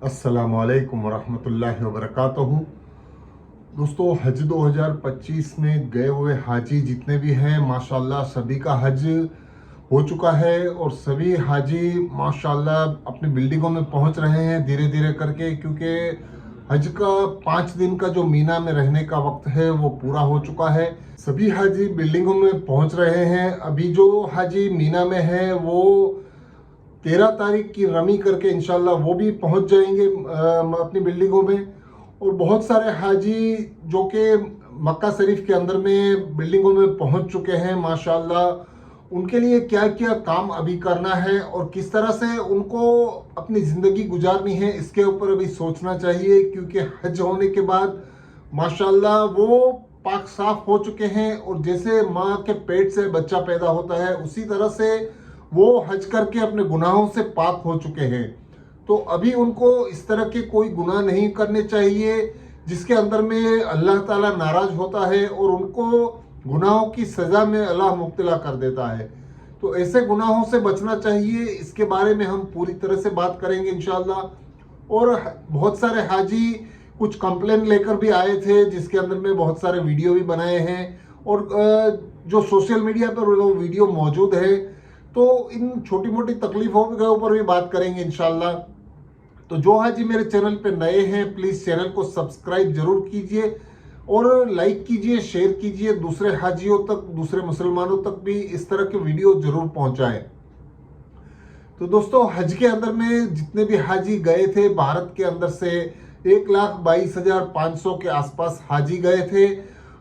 अस्सलामुअलैकुम वरहमतुल्लाहि वबरकातुहू। दोस्तों, हज 2025 में गए हुए हाजी जितने भी हैं माशाल्लाह सभी का हज हो चुका है और सभी हाजी माशाल्लाह अपनी बिल्डिंगों में पहुंच रहे हैं धीरे धीरे करके, क्योंकि हज का 5 दिन का जो मीना में रहने का वक्त है वो पूरा हो चुका है। सभी हाजी बिल्डिंगों में पहुंच रहे हैं। अभी जो हाजी मीना में है वो 13 तारीख की रमी करके इंशाल्लाह वो भी पहुंच जाएंगे अपनी बिल्डिंगों में। और बहुत सारे हाजी जो कि मक्का शरीफ के अंदर में बिल्डिंगों में पहुंच चुके हैं माशाल्लाह, उनके लिए क्या क्या काम अभी करना है और किस तरह से उनको अपनी ज़िंदगी गुजारनी है इसके ऊपर अभी सोचना चाहिए, क्योंकि हज होने के बाद माशाल्लाह वो पाक साफ हो चुके हैं और जैसे माँ के पेट से बच्चा पैदा होता है उसी तरह से वो हज करके अपने गुनाहों से पाक हो चुके हैं। तो अभी उनको इस तरह के कोई गुनाह नहीं करने चाहिए जिसके अंदर में अल्लाह ताला नाराज होता है और उनको गुनाहों की सज़ा में अल्लाह मुब्तला कर देता है। तो ऐसे गुनाहों से बचना चाहिए, इसके बारे में हम पूरी तरह से बात करेंगे इंशाल्लाह। और बहुत सारे हाजी कुछ कंप्लेन लेकर भी आए थे जिसके अंदर में बहुत सारे वीडियो भी बनाए हैं और जो सोशल मीडिया पर वो वीडियो मौजूद है। तो इन छोटी मोटी तकलीफों के ऊपर भी बात करेंगे इंशाल्लाह। तो जो हाजी मेरे चैनल पे नए हैं प्लीज़ चैनल को सब्सक्राइब जरूर कीजिए और लाइक कीजिए, शेयर कीजिए, दूसरे हाजियों तक, दूसरे मुसलमानों तक भी इस तरह के वीडियो जरूर पहुंचाएं। तो दोस्तों, हज के अंदर में जितने भी हाजी गए थे भारत के अंदर से 1,22,500 के आसपास हाजी गए थे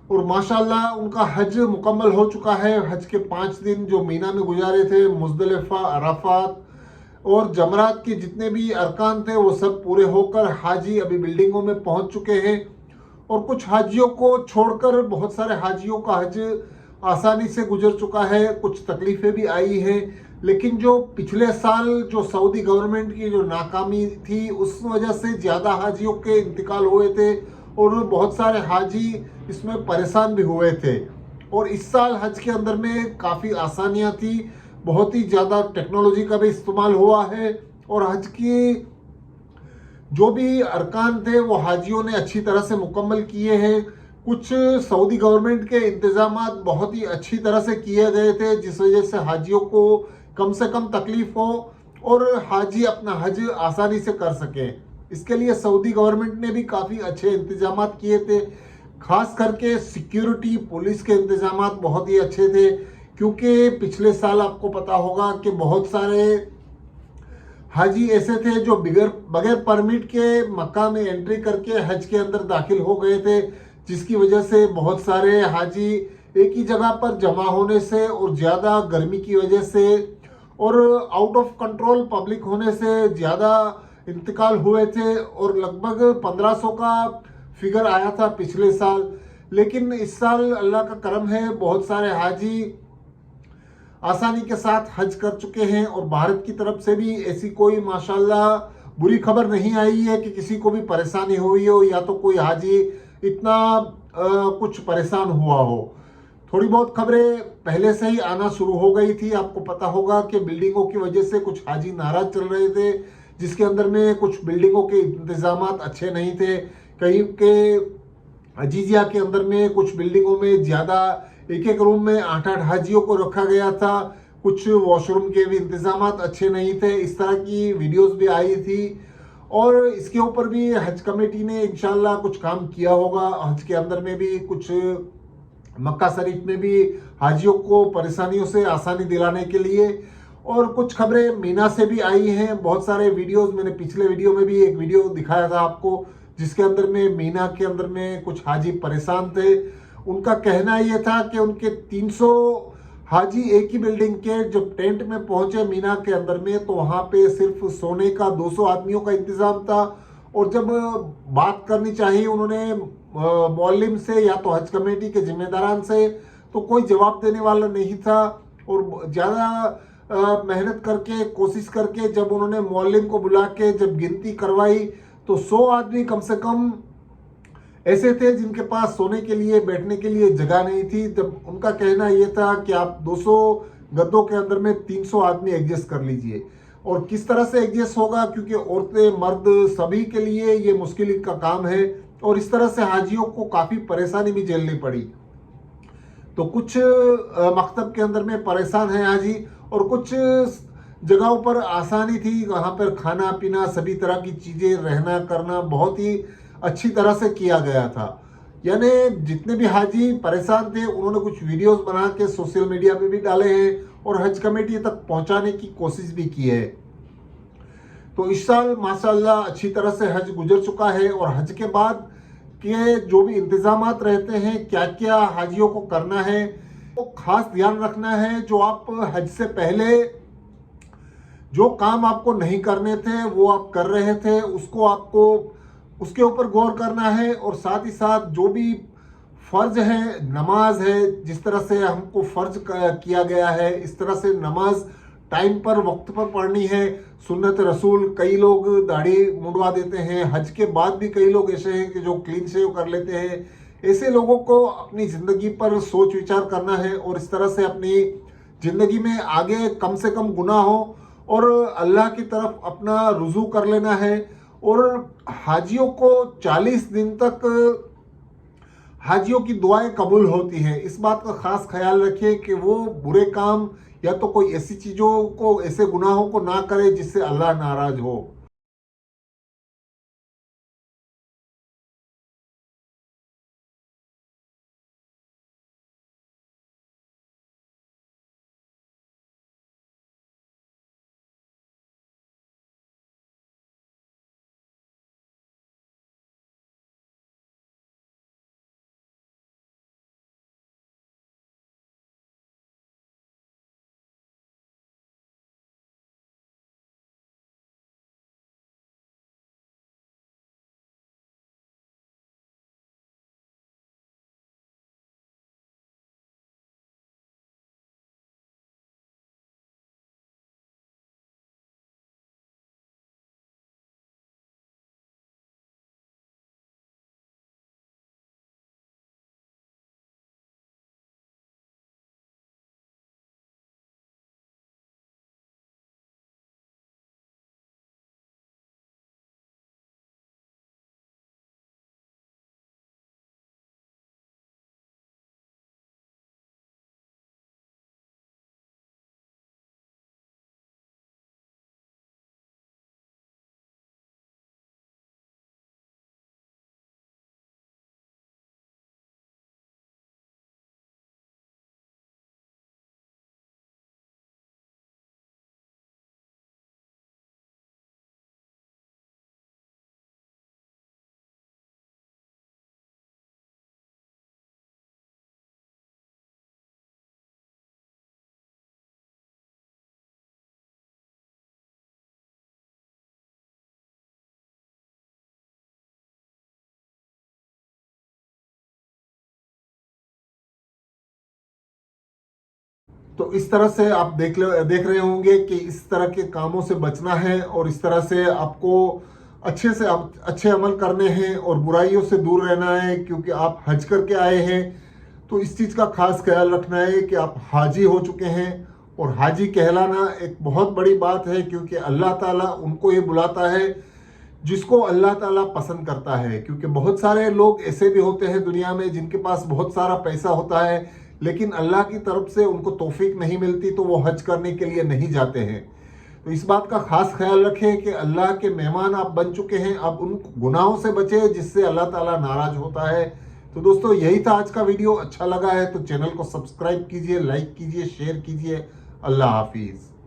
और माशाल्लाह उनका हज मुकम्मल हो चुका है। हज के 5 दिन जो मीना में गुजारे थे, मुजदलिफा, अराफात और जमरात के जितने भी अरकान थे वो सब पूरे होकर हाजी अभी बिल्डिंगों में पहुंच चुके हैं। और कुछ हाजियों को छोड़कर बहुत सारे हाजियों का हज आसानी से गुजर चुका है। कुछ तकलीफें भी आई हैं, लेकिन जो पिछले साल जो सऊदी गवर्नमेंट की जो नाकामी थी उस वजह से ज़्यादा हाजियों के इंतकाल हुए थे और बहुत सारे हाजी इसमें परेशान भी हुए थे। और इस साल हज के अंदर में काफ़ी आसानियाँ थी, बहुत ही ज़्यादा टेक्नोलॉजी का भी इस्तेमाल हुआ है और हज की जो भी अरकान थे वो हाजियों ने अच्छी तरह से मुकम्मल किए हैं। कुछ सऊदी गवर्नमेंट के इंतजामात बहुत ही अच्छी तरह से किए गए थे जिस वजह से हाजियों को कम से कम तकलीफ हो और हाजी अपना हज आसानी से कर सकें। इसके लिए सऊदी गवर्नमेंट ने भी काफ़ी अच्छे इंतजामात किए थे, खास करके सिक्योरिटी पुलिस के इंतजामात बहुत ही अच्छे थे। क्योंकि पिछले साल आपको पता होगा कि बहुत सारे हाजी ऐसे थे जो बगैर परमिट के मक्का में एंट्री करके हज के अंदर दाखिल हो गए थे, जिसकी वजह से बहुत सारे हाजी एक ही जगह पर जमा होने से और ज़्यादा गर्मी की वजह से और आउट ऑफ कंट्रोल पब्लिक होने से ज़्यादा इंतकाल हुए थे और लगभग 1500 का फिगर आया था पिछले साल। लेकिन इस साल अल्लाह का करम है, बहुत सारे हाजी आसानी के साथ हज कर चुके हैं और भारत की तरफ से भी ऐसी कोई माशाल्लाह बुरी खबर नहीं आई है कि किसी को भी परेशानी हुई हो या तो कोई हाजी इतना कुछ परेशान हुआ हो। थोड़ी बहुत खबरें पहले से ही आना शुरू हो गई थी। आपको पता होगा कि बिल्डिंगों की वजह से कुछ हाजी नाराज चल रहे थे, जिसके अंदर में कुछ बिल्डिंगों के इंतजामात अच्छे नहीं थे। कहीं के अजीजिया के अंदर में कुछ बिल्डिंगों में ज़्यादा एक एक रूम में 8-8 हाजियों को रखा गया था, कुछ वॉशरूम के भी इंतजामात अच्छे नहीं थे। इस तरह की वीडियोस भी आई थी और इसके ऊपर भी हज कमेटी ने इंशाल्लाह कुछ काम किया होगा। हज के अंदर में भी कुछ मक्का शरीफ में भी हाजियों को परेशानियों से आसानी दिलाने के लिए और कुछ खबरें मीना से भी आई हैं। बहुत सारे वीडियोस मैंने पिछले वीडियो में भी एक वीडियो दिखाया था आपको, जिसके अंदर में मीना के अंदर में कुछ हाजी परेशान थे। उनका कहना यह था कि उनके 300 हाजी एक ही बिल्डिंग के जब टेंट में पहुंचे मीना के अंदर में तो वहां पे सिर्फ सोने का 200 आदमियों का इंतजाम था और जब बात करनी चाहिए उन्होंने मौलिम से या तो हज कमेटी के जिम्मेदारान से, तो कोई जवाब देने वाला नहीं था। और ज़्यादा मेहनत करके कोशिश करके जब उन्होंने मौलिम को बुला के जब गिनती करवाई तो 100 आदमी कम से कम ऐसे थे जिनके पास सोने के लिए बैठने के लिए जगह नहीं थी। तब उनका कहना यह था कि आप 200 गद्दों के अंदर में 300 आदमी एडजस्ट कर लीजिए। और किस तरह से एडजस्ट होगा, क्योंकि औरतें मर्द सभी के लिए ये मुश्किल का काम है और इस तरह से हाजियों को काफ़ी परेशानी भी झेलनी पड़ी। तो कुछ मकतब के अंदर में परेशान है हाजी और कुछ जगहों पर आसानी थी, वहाँ पर खाना पीना सभी तरह की चीज़ें रहना करना बहुत ही अच्छी तरह से किया गया था। यानी जितने भी हाजी परेशान थे उन्होंने कुछ वीडियोस बना के सोशल मीडिया पे भी डाले हैं और हज कमेटी तक पहुंचाने की कोशिश भी की है। तो इस साल माशाल्लाह अच्छी तरह से हज गुजर चुका है और हज के बाद के जो भी इंतजामात रहते हैं, क्या क्या हाजियों को करना है, तो खास ध्यान रखना है। जो आप हज से पहले जो काम आपको नहीं करने थे वो आप कर रहे थे, उसको आपको उसके ऊपर गौर करना है। और साथ ही साथ जो भी फर्ज है, नमाज है, जिस तरह से हमको फर्ज किया गया है इस तरह से नमाज टाइम पर वक्त पर पढ़नी है। सुन्नत रसूल, कई लोग दाढ़ी मुंडवा देते हैं, हज के बाद भी कई लोग ऐसे हैं कि जो क्लीन शेव कर लेते हैं। ऐसे लोगों को अपनी ज़िंदगी पर सोच विचार करना है और इस तरह से अपनी ज़िंदगी में आगे कम से कम गुनाह हो और अल्लाह की तरफ अपना रुजू कर लेना है। और हाजियों को 40 दिन तक हाजियों की दुआएं कबूल होती हैं। इस बात का खास ख्याल रखिए कि वो बुरे काम या तो कोई ऐसी चीज़ों को, ऐसे गुनाहों को ना करे जिससे अल्लाह नाराज हो। तो इस तरह से आप देख रहे होंगे कि इस तरह के कामों से बचना है और इस तरह से आपको अच्छे अमल करने हैं और बुराइयों से दूर रहना है, क्योंकि आप हज करके आए हैं। तो इस चीज़ का खास ख्याल रखना है कि आप हाजी हो चुके हैं और हाजी कहलाना एक बहुत बड़ी बात है, क्योंकि अल्लाह ताला उनको ये बुलाता है जिसको अल्लाह ताला पसंद करता है। क्योंकि बहुत सारे लोग ऐसे भी होते हैं दुनिया में जिनके पास बहुत सारा पैसा होता है लेकिन अल्लाह की तरफ से उनको तौफीक नहीं मिलती, तो वो हज करने के लिए नहीं जाते हैं। तो इस बात का खास ख्याल रखें कि अल्लाह के मेहमान आप बन चुके हैं, अब उन गुनाहों से बचें जिससे अल्लाह ताला नाराज होता है। तो दोस्तों यही था आज का वीडियो। अच्छा लगा है तो चैनल को सब्सक्राइब कीजिए, लाइक कीजिए, शेयर कीजिए। अल्लाह हाफिज़।